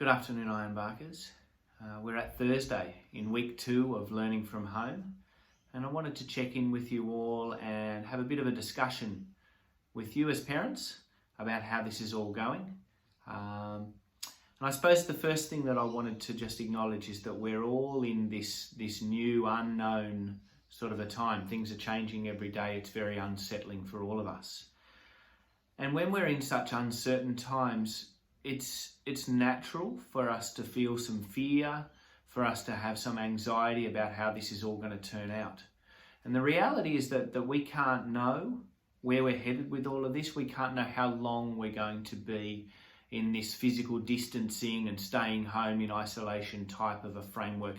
Good afternoon, Ironbarkers. We're at Thursday in week 2 of Learning from Home, and I wanted to check in with you all and have a bit of a discussion with you as parents about how this is all going. And I suppose the first thing that I wanted to just acknowledge is that we're all in this new unknown sort of a time. Things are changing every day. It's very unsettling for all of us. And when we're in such uncertain times, it's natural for us to feel some fear, for us to have some anxiety about how this is all going to turn out. And the reality is that we can't know where we're headed with all of this. We can't know how long we're going to be in this physical distancing and staying home in isolation type of a framework,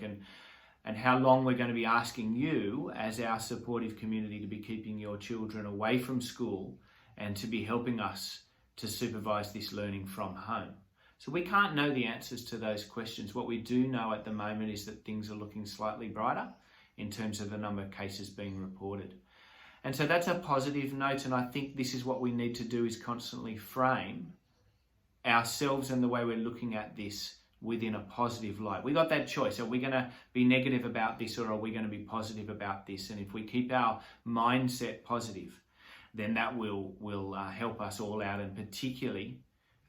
and how long we're going to be asking you as our supportive community to be keeping your children away from school and to be helping us to supervise this learning from home. So we can't know the answers to those questions. What we do know at the moment is that things are looking slightly brighter in terms of the number of cases being reported. And so that's a positive note, and I think this is what we need to do, is constantly frame ourselves and the way we're looking at this within a positive light. We got that choice. Are we going to be negative about this, or are we going to be positive about this? And if we keep our mindset positive, then that will help us all out, and particularly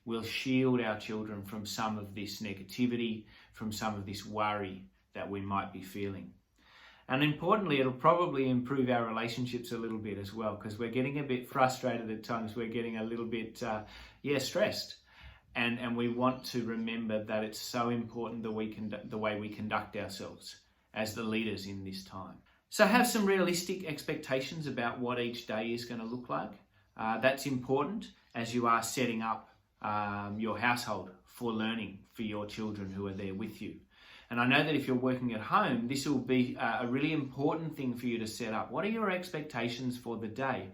will shield our children from some of this negativity, from some of this worry that we might be feeling. And importantly, it'll probably improve our relationships a little bit as well, because we're getting a bit frustrated at times. We're getting a little bit, stressed. And we want to remember that it's so important that the way we conduct ourselves as the leaders in this time. So have some realistic expectations about what each day is going to look like. That's important as you are setting up your household for learning for your children who are there with you. And I know that if you're working at home, this will be a really important thing for you to set up. What are your expectations for the day?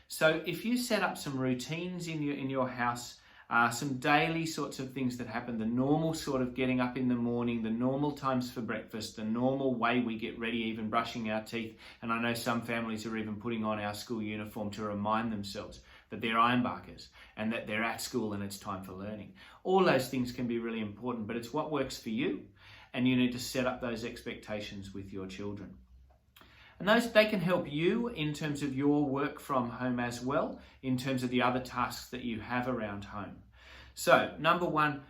So if you set up some routines in your house, some daily sorts of things that happen, the normal sort of getting up in the morning, the normal times for breakfast, the normal way we get ready, even brushing our teeth. And I know some families are even putting on our school uniform to remind themselves that they're Ironbarkers and that they're at school and it's time for learning. All those things can be really important, but it's what works for you, and you need to set up those expectations with your children. And they can help you in terms of your work from home as well, in terms of the other tasks that you have around home. So, number 1,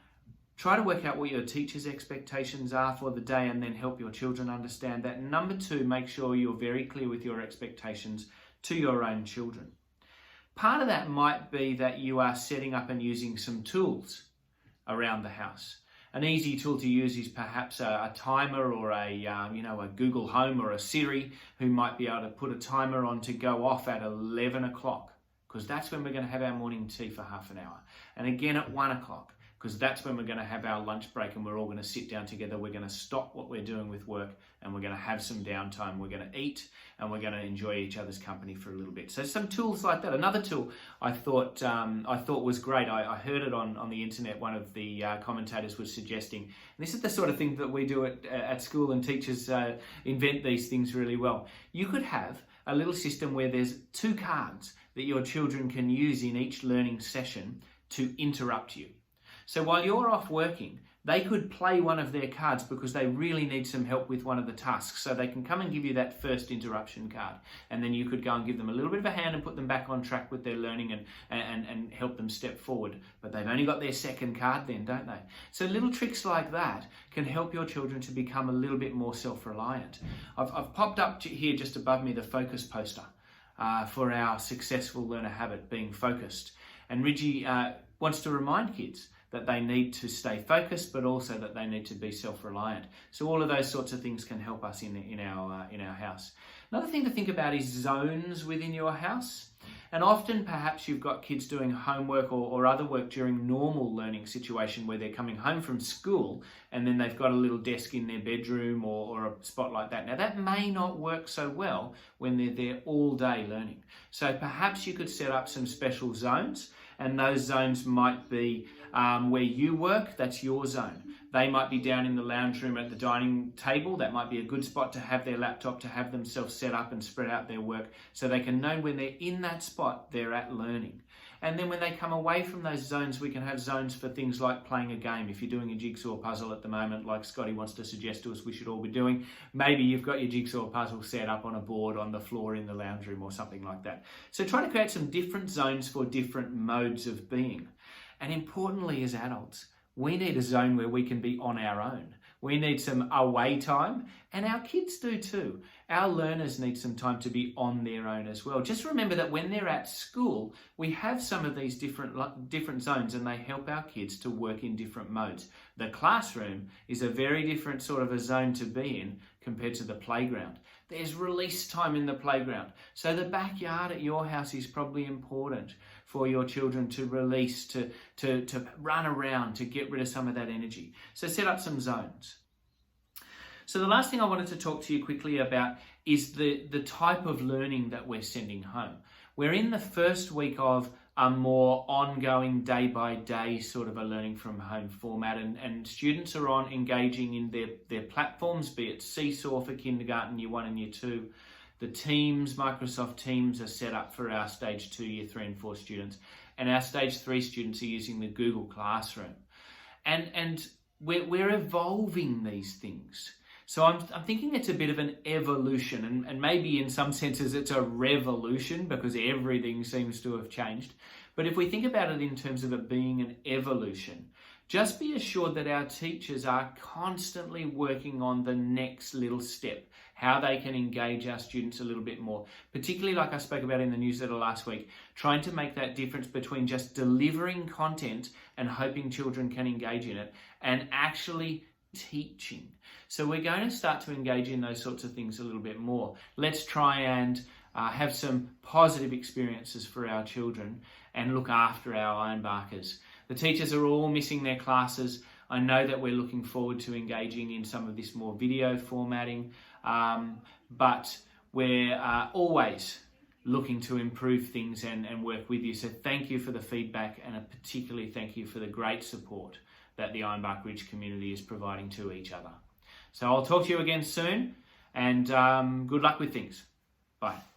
try to work out what your teacher's expectations are for the day, and then help your children understand that. And number 2, make sure you're very clear with your expectations to your own children. Part of that might be that you are setting up and using some tools around the house. An easy tool to use is perhaps a timer, or a Google Home or a Siri, who might be able to put a timer on to go off at 11 o'clock, because that's when we're going to have our morning tea for half an hour. And again at 1 o'clock, because that's when we're going to have our lunch break and we're all going to sit down together. We're going to stop what we're doing with work and we're going to have some downtime. We're going to eat and we're going to enjoy each other's company for a little bit. So some tools like that. Another tool I thought was great. I heard it on the internet. One of the commentators was suggesting, and this is the sort of thing that we do at school, and teachers invent these things really well. You could have a little system where there's 2 cards that your children can use in each learning session to interrupt you. So while you're off working, they could play one of their cards because they really need some help with one of the tasks. So they can come and give you that first interruption card, and then you could go and give them a little bit of a hand and put them back on track with their learning and help them step forward. But they've only got their second card then, don't they? So little tricks like that can help your children to become a little bit more self-reliant. I've popped up here just above me the focus poster for our successful learner habit, being focused. And Ridgie wants to remind kids that they need to stay focused, but also that they need to be self-reliant. So all of those sorts of things can help us in our house. Another thing to think about is zones within your house. And often perhaps you've got kids doing homework or other work during normal learning situation where they're coming home from school and then they've got a little desk in their bedroom or a spot like that. Now that may not work so well when they're there all day learning. So perhaps you could set up some special zones, and those zones might be where you work, that's your zone. They might be down in the lounge room at the dining table. That might be a good spot to have their laptop, to have themselves set up and spread out their work so they can know when they're in that spot, they're at learning. And then when they come away from those zones, we can have zones for things like playing a game. If you're doing a jigsaw puzzle at the moment, like Scotty wants to suggest to us we should all be doing, maybe you've got your jigsaw puzzle set up on a board on the floor in the lounge room or something like that. So try to create some different zones for different modes of being. And importantly, as adults, we need a zone where we can be on our own. We need some away time, and our kids do too. Our learners need some time to be on their own as well. Just remember that when they're at school, we have some of these different zones, and they help our kids to work in different modes. The classroom is a very different sort of a zone to be in compared to the playground. There's release time in the playground. So the backyard at your house is probably important for your children to release, to run around, to get rid of some of that energy. So set up some zones. So the last thing I wanted to talk to you quickly about is the type of learning that we're sending home. We're in the first week of a more ongoing day-by-day sort of a learning from home format, and students are engaging in their platforms, be it Seesaw for kindergarten, year 1 and year 2. The Teams, Microsoft Teams, are set up for our stage 2, year 3 and 4 students, and our stage 3 students are using the Google Classroom. And we're evolving these things. So I'm thinking it's a bit of an evolution, and maybe in some senses it's a revolution because everything seems to have changed. But if we think about it in terms of it being an evolution, just be assured that our teachers are constantly working on the next little step, how they can engage our students a little bit more, particularly like I spoke about in the newsletter last week, trying to make that difference between just delivering content and hoping children can engage in it and actually teaching. So we're going to start to engage in those sorts of things a little bit more. Let's try and have some positive experiences for our children and look after our ironbarkers. The teachers are all missing their classes. I know that we're looking forward to engaging in some of this more video formatting, but we're always looking to improve things and work with you. So thank you for the feedback, and particularly thank you for the great support that the Ironbark Ridge community is providing to each other. So I'll talk to you again soon, and good luck with things. Bye.